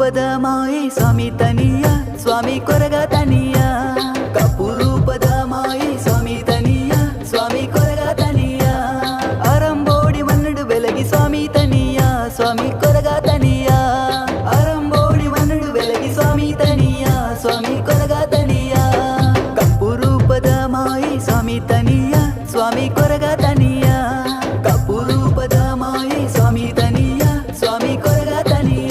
ರೂಪದ ಮಾಯೆ ಸ್ವಾಮಿ ತನಿಯ ಸ್ವಾಮಿ ಕೊರಗ ತನಿಯ ಕಪ್ಪು ರೂಪದ ಮಾಯೆ ಸ್ವಾಮಿ ತನಿಯ ಸ್ವಾಮಿ ಕೊರಗ ತನಿಯ ಅರಂಬೋಡಿ ಮನ್ನಡು ಬೆಲಗಿ ಸ್ವಾಮಿ ತನಿಯ ಸ್ವಾಮಿ ಕೊರಗ ತನಿಯ ಅರಂಬೋಡಿ ಮನ್ನಡು ಬೆಲಗಿ ಸ್ವಾಮಿ ತನಿಯ ಸ್ವಾಮಿ ಕೊರಗ ತನಿಯ ಕಪ್ಪು ರೂಪದ ಮಾಯೆ ಸ್ವಾಮಿ ತನಿಯ ಸ್ವಾಮಿ ಕೊರಗ ತನಿಯ ಕಪ್ಪು ರೂಪದ ಮಾಯೆ ಸ್ವಾಮಿ ತನಿಯ ಸ್ವಾಮಿ ಕೊರಗ ತನಿಯ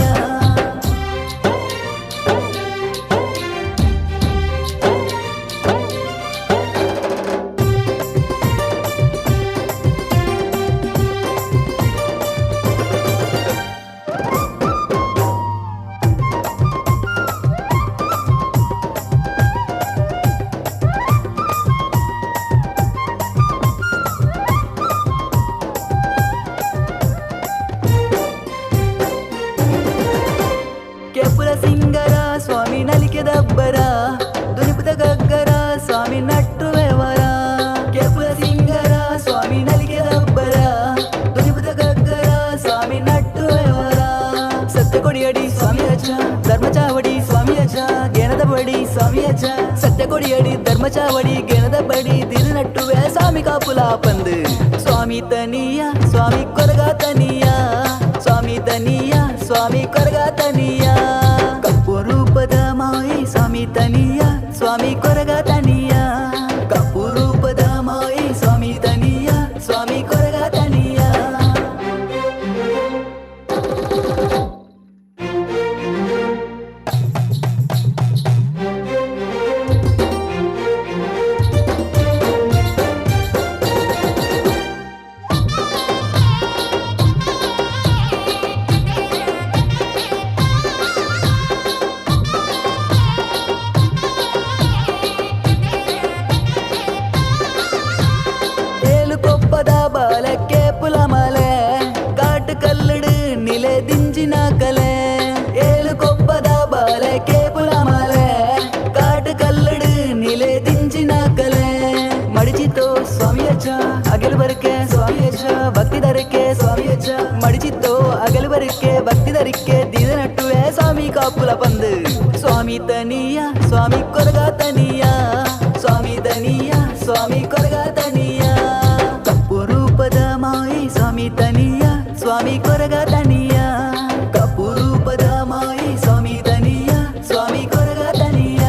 ಕೆಪುರ ಸಿಂಗರ ಸ್ವಾಮಿ ನಲಿಕೆ ದಬ್ಬರ ದುನಿಪುತ ಗಗ್ಗರ ಸ್ವಾಮಿ ನಟ್ಟು ವ್ಯವರ ಕೆಪುರ ಸಿಂಗರ ಸ್ವಾಮಿ ನಲಿಕೆ ದಬ್ಬರ ದುನಿಪುತ ಗಗ್ಗರ ಸ್ವಾಮಿ ನಟ್ಟು ವ್ಯವರ ಸತ್ಯ ಕೊಡಿಯಡಿ ಸ್ವಾಮಿ ಅಜ್ಜ ಧರ್ಮ ಚಾವಡಿ ಸ್ವಾಮಿ ಅಜ್ಜ ಗೆಣದ ಬಡಿ ಸ್ವಾಮಿ ಅಜ್ಜ ಸತ್ಯ ಕೊಡಿಯಡಿ ಧರ್ಮ ಚಾವಡಿ ಗೆಣದ ಬಡಿ ದಿನ ನಟ್ಟುವೆ ಸ್ವಾಮಿ ಕಾಪುಲ ಪಂದು ಸ್ವಾಮಿ ತನಿಯ ಸ್ವಾಮಿ ಕೊರಗ ತನಿಯ ಸ್ವಾಮಿ ತನಿಯ ಸ್ವಾಮಿ ಕೊರಗ ತನಿಯ ಕಪ್ಪು ರೂಪದ ಮಾಯೆ ಸ್ವಾಮಿ ತನಿಯ ಸ್ವಾಮಿ ಕೊರಗ ತನಿಯ ಕಪ್ಪು ರೂಪದ ಮಾಯೆ ಸ್ವಾಮಿ ತನಿಯ ಸ್ವಾಮಿ ಕೊರಗ ತನಿಯ ಕೊಪ್ಪದ ಬಾಲಕ್ಕೆ ಪುಲಮಲೆ ಕಾಟು ಕಲ್ಲಡು ನಿಲೆ ದಿಂಜಿನ ಕಲೆ ಏಳು ಕೊಪ್ಪದ ಬಾಲಕ್ಕೆ ಪುಲಮಲೆ ಕಾಟು ಕಲ್ಲಡು ನಿಲೆ ದಿಂಜಿನ ಕಲೆ ಮಡಿಚಿತ್ತು ಸ್ವಾಮಿ ಅಜ್ಜ ಅಗಲು ಬರಕ್ಕೆ ಸ್ವಾಮಿ ಅಜ್ಜ ಭಕ್ತಿ ಧರಕ್ಕೆ ಸ್ವಾಮಿ ಅಜ್ಜ ಮಡಿಚಿತ್ತು ಅಗಲು ಬರಕ್ಕೆ ಭಕ್ತಿ ಧರಕ್ಕೆ ದಿನ ನಟ್ಟುವೆ ಸ್ವಾಮಿ ಕಾಪುಲ ಪಂದು ಸ್ವಾಮಿ ತನಿಯ ಸ್ವಾಮಿ ಕೊರಗ ತನಿಯ ಸ್ವಾಮಿ ತನಿಯ ಸ್ವಾಮಿ ಕೊರಗ ತನಿಯ ರೂಪದ ಮಾಯೆ ಸ್ವಾಮಿ ತನಿಯ ಸ್ವಾಮಿ ಕೊರಗ ತನಿಯ ಕಪ್ಪು ರೂಪದ ಮಾಯೆ ಸ್ವಾಮಿ ತನಿಯ ಸ್ವಾಮಿ ಕೊರಗ ತನಿಯ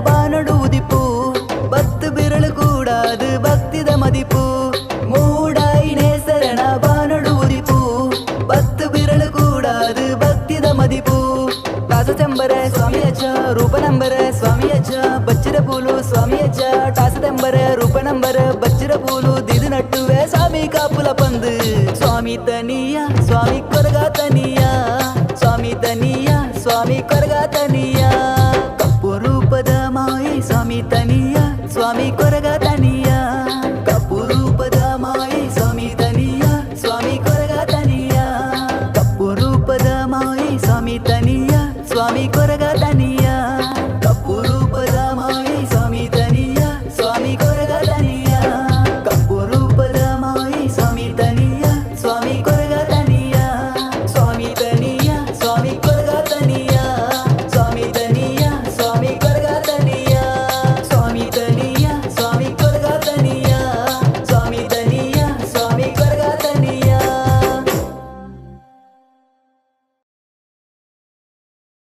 ಬಾನಡುವುದಿಪ್ಪು ಭಕ್ತ ಬಿರಳು ಕೂಡಾದು ಭಕ್ತಿದ ಮದಿಪು ಮೂಡಾಯಿನೇ ಶರಣ ಬಾನಡುವುದಿಪ್ಪು ಭಕ್ತ ಬಿರಳು ಕೂಡಾದು ಭಕ್ತಿದ ಮದಿಪು ಟಾಸ ತೆಂಬರೆ ಸ್ವಾಮಿ ಅಜ್ಜ ರೂಪ ನಂಬರೆ ಸ್ವಾಮಿ ಅಜ್ಜ ಬಚ್ಚಿರ ಪೂಲು ಸ್ವಾಮಿ ಅಜ್ಜ ಟಾಸ ತೆಂಬರೆ ರೂಪ ನಂಬರೆ ಬಚ್ಚಿರ ಪೂಲು ದಿದು ನಟ್ಟುವೆ ಸ್ವಾಮಿ ಕಾಪುಲ ಪಂದು ಸ್ವಾಮಿ ತನಿಯ ಸ್ವಾಮಿ ಕೊರಗ ತನಿಯ ಸ್ವಾಮಿ ತನಿಯ ಸ್ವಾಮಿ ಕೊರಗ ತನಿಯ ರೂಪದ ಮಾಯೆ ಸ್ವಾಮಿ ತನಿಯ ಸ್ವಾಮಿ ಕೊರಗ ತನಿಯ